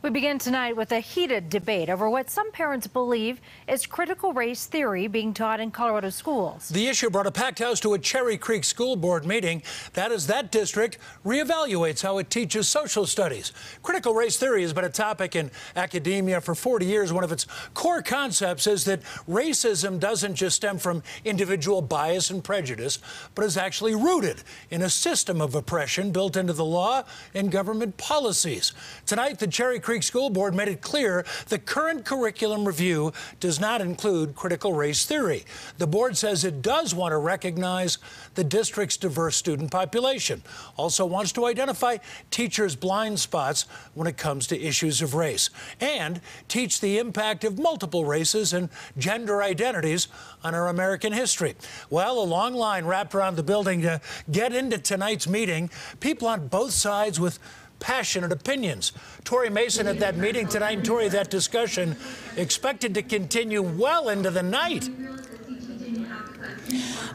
We begin tonight with a heated debate over what some parents believe is critical race theory being taught in Colorado schools. The issue brought a packed house to a Cherry Creek school board meeting. That is, that district reevaluates how it teaches social studies. Critical race theory has been a topic in academia for 40 years. One of its core concepts is that racism doesn't just stem from individual bias and prejudice, but is actually rooted in a system of oppression built into the law and government policies. Tonight, the Cherry Creek School Board made it clear the current curriculum review does not include critical race theory. The board says it does want to recognize the district's diverse student population, also wants to identify teachers' blind spots when it comes to issues of race, and teach the impact of multiple races and gender identities on our American history. Well, a long line wrapped around the building to get into tonight's meeting. People on both sides with passionate opinions. Tori Mason at that meeting tonight. And Tori, that discussion expected to continue well into the night.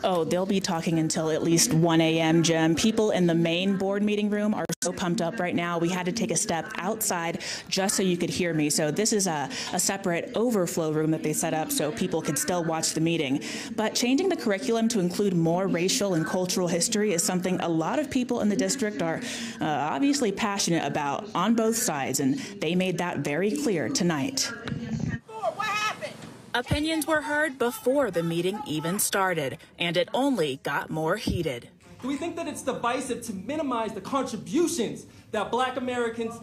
Oh, they'll be talking until at least 1 a.m., Jim. People in the main board meeting room are so pumped up right now. We had to take a step outside just so you could hear me. So this is a separate overflow room that they set up so people could still watch the meeting. But changing the curriculum to include more racial and cultural history is something a lot of people in the district are obviously passionate about on both sides, and they made that very clear tonight. Opinions were heard before the meeting even started, and it only got more heated. Do we think that it's divisive to minimize the contributions that Black Americans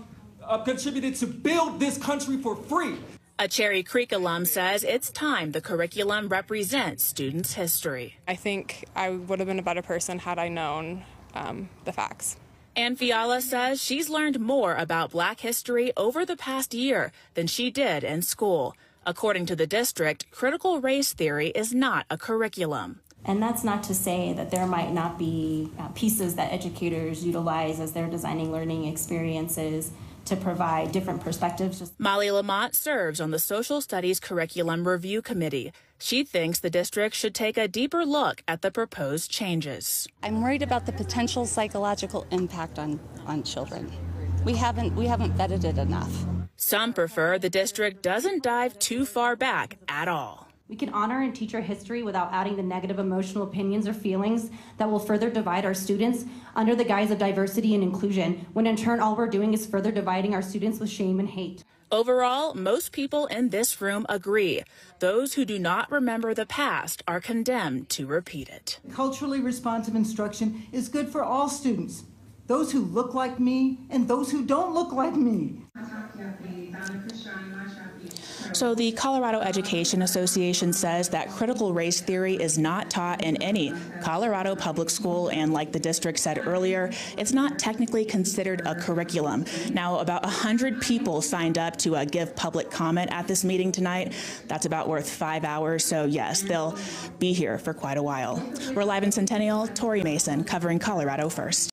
contributed to build this country for free? A Cherry Creek alum says it's time the curriculum represents students' history. I think I would have been a better person had I known the facts. And Fiala says she's learned more about Black history over the past year than she did in school. According to the district, critical race theory is not a curriculum. And that's not to say that there might not be pieces that educators utilize as they're designing learning experiences to provide different perspectives. Molly Lamont serves on the Social Studies Curriculum Review Committee. She thinks the district should take a deeper look at the proposed changes. I'm worried about the potential psychological impact on children. We haven't vetted it enough. Some prefer the district doesn't dive too far back at all. We can honor and teach our history without adding the negative emotional opinions or feelings that will further divide our students under the guise of diversity and inclusion, when in turn all we're doing is further dividing our students with shame and hate. Overall, most people in this room agree. Those who do not remember the past are condemned to repeat it. Culturally responsive instruction is good for all students, those who look like me and those who don't look like me. So the Colorado Education Association says that critical race theory is not taught in any Colorado public school, and like the district said earlier, it's not technically considered a curriculum. Now, about 100 people signed up to give public comment at this meeting tonight. That's about worth 5 hours, so yes, they'll be here for quite a while. We're live in Centennial. Tori Mason covering Colorado First.